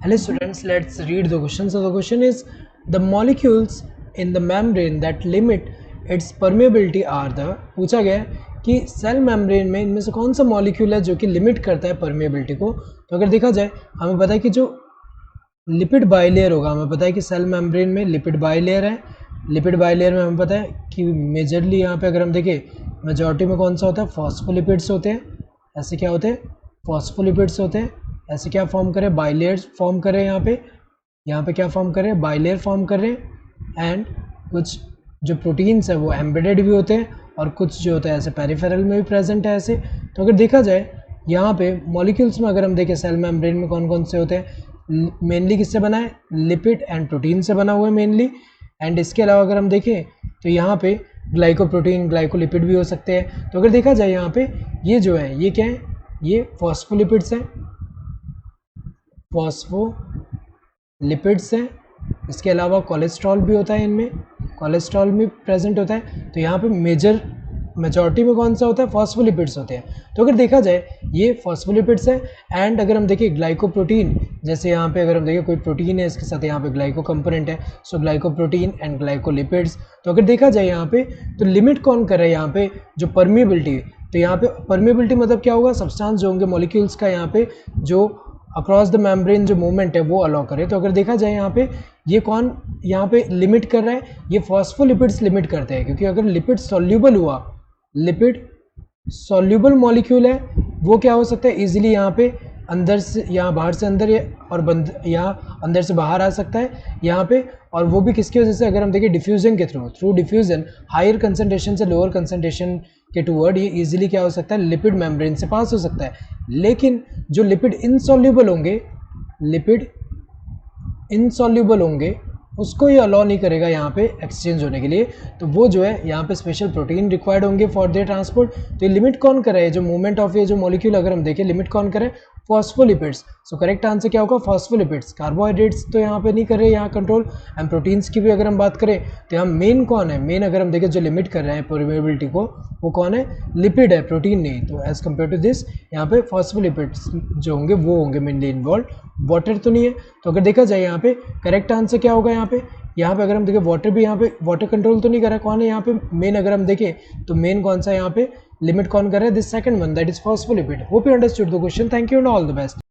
Hello students, let's read the question. So the question is, the molecules in the membrane that limit its permeability are the, पूछा गया है कि cell membrane में इनमें से कौन सा मॉलिक्यूल है जो कि लिमिट करता है परमेबिलिटी को। तो अगर देखा जाए हमें पता है कि जो लिपिड बाइलेयर होगा, हमें पता है कि सेल मेम्ब्रेन में लिपिड बाइलेयर है। लिपिड बाइलेयर में हमें पता है कि मेजरली यहाँ पे अगर हम देखें मेजॉरिटी में कौन सा होता है, फॉस्फोलिपिड्स होते हैं। ऐसे क्या होते हैं, फॉस्फोलिपिड्स होते हैं। ऐसे क्या फॉर्म करें, बाइलेयर्स फॉर्म करें। यहाँ पे क्या फॉर्म करें, बाइलेयर फॉर्म कर रहे हैं। एंड कुछ जो प्रोटीन्स है वो एम्बेडेड भी होते हैं और कुछ जो होता है ऐसे पेरिफेरल में भी प्रेजेंट है ऐसे। तो अगर देखा जाए यहाँ पे मॉलिक्यूल्स में अगर हम देखें सेल मेम्ब्रेन में कौन कौन से होते हैं, मेनली किससे बना है, लिपिड एंड प्रोटीन से बना हुआ है मेनली। एंड इसके अलावा अगर हम देखें तो यहाँ पे ग्लाइकोप्रोटीन, ग्लाइकोलिपिड भी हो सकते हैं। तो अगर देखा जाए यहाँ पे ये जो है ये क्या है, ये फॉस्फोलिपिड्स हैं, फॉस्फोलिपिड्स हैं। इसके अलावा कोलेस्ट्रॉल भी होता है, इनमें कोलेस्ट्रॉल भी प्रेजेंट होता है। तो यहाँ पे मेजॉरिटी में कौन सा होता है, फॉस्फोलिपिड्स होते हैं। तो अगर देखा जाए ये फॉस्फोलिपिड्स है। एंड अगर हम देखें ग्लाइकोप्रोटीन, जैसे यहाँ पे अगर हम देखें कोई प्रोटीन है इसके साथ यहाँ पे ग्लाइको कंपोनेंट है, सो ग्लाइकोप्रोटीन एंड ग्लाइकोलिपिड्स। तो अगर देखा जाए यहाँ पे तो लिमिट कौन कर रहा है यहाँ पे, जो परमिएबिलिटी। तो यहाँ पे परमिएबिलिटी मतलब क्या होगा, सब्सटेंस जो होंगे मॉलिक्यूल्स का यहाँ पे जो अक्रॉस द मेम्ब्रेन जो मूवमेंट है वो अलाउ करे। तो अगर देखा जाए यहाँ पे ये कौन यहाँ पे लिमिट कर रहा है, ये फॉस्फोलिपिड्स लिमिट करते हैं। क्योंकि अगर लिपिड सॉल्यूबल हुआ, लिपिड सॉल्यूबल मॉलिक्यूल है वो क्या हो सकता है, इजीली यहाँ पे अंदर से यहाँ बाहर से अंदर और बंद यहाँ अंदर से बाहर आ सकता है यहाँ पे। और वो भी किसकी वजह से, अगर हम देखें डिफ्यूजन के थ्रू डिफ्यूजन हायर कंसंट्रेशन से लोअर कंसंट्रेशन के टूवर्ड ये इजीली क्या हो सकता है, लिपिड मेम्ब्रेन से पास हो सकता है। लेकिन जो लिपिड इनसॉल्यूबल होंगे, लिपिड इनसॉल्यूबल होंगे उसको ये अलाउ नहीं करेगा यहाँ पे एक्सचेंज होने के लिए। तो वो जो है यहाँ पे स्पेशल प्रोटीन रिक्वायर्ड होंगे फॉर देयर ट्रांसपोर्ट। तो ये लिमिट कौन करे, जो मूवमेंट ऑफ ये जो मॉलिक्यूल अगर हम देखें लिमिट कौन करे, फॉस्फोलिपिड्स। सो करेक्ट आंसर क्या होगा, फॉस्फोलिपिड्स। कार्बोहाइड्रेट्स तो यहाँ पे नहीं कर रहे यहाँ कंट्रोल। एंड प्रोटीन्स की भी अगर हम बात करें तो यहाँ मेन कौन है, मेन अगर हम देखें जो लिमिट कर रहे हैं परमेबिलिटी को वो कौन है, लिपिड है, प्रोटीन नहीं। तो एज कम्पेयर टू दिस यहाँ पे फॉस्फोलिपिड्स जो होंगे वो होंगे मेनली इन्वॉल्व, वाटर तो नहीं है। तो अगर देखा जाए यहाँ पे करेक्ट आंसर क्या होगा, यहाँ पे अगर हम देखें वाटर भी यहाँ पे वाटर कंट्रोल तो नहीं कर रहा है, कौन है यहाँ पे मेन अगर हम देखें तो मेन कौन सा यहाँ पे लिमिट कौन कर रहा है, this second one that is phospholipid. Hope you understood the question, thank you and all the best.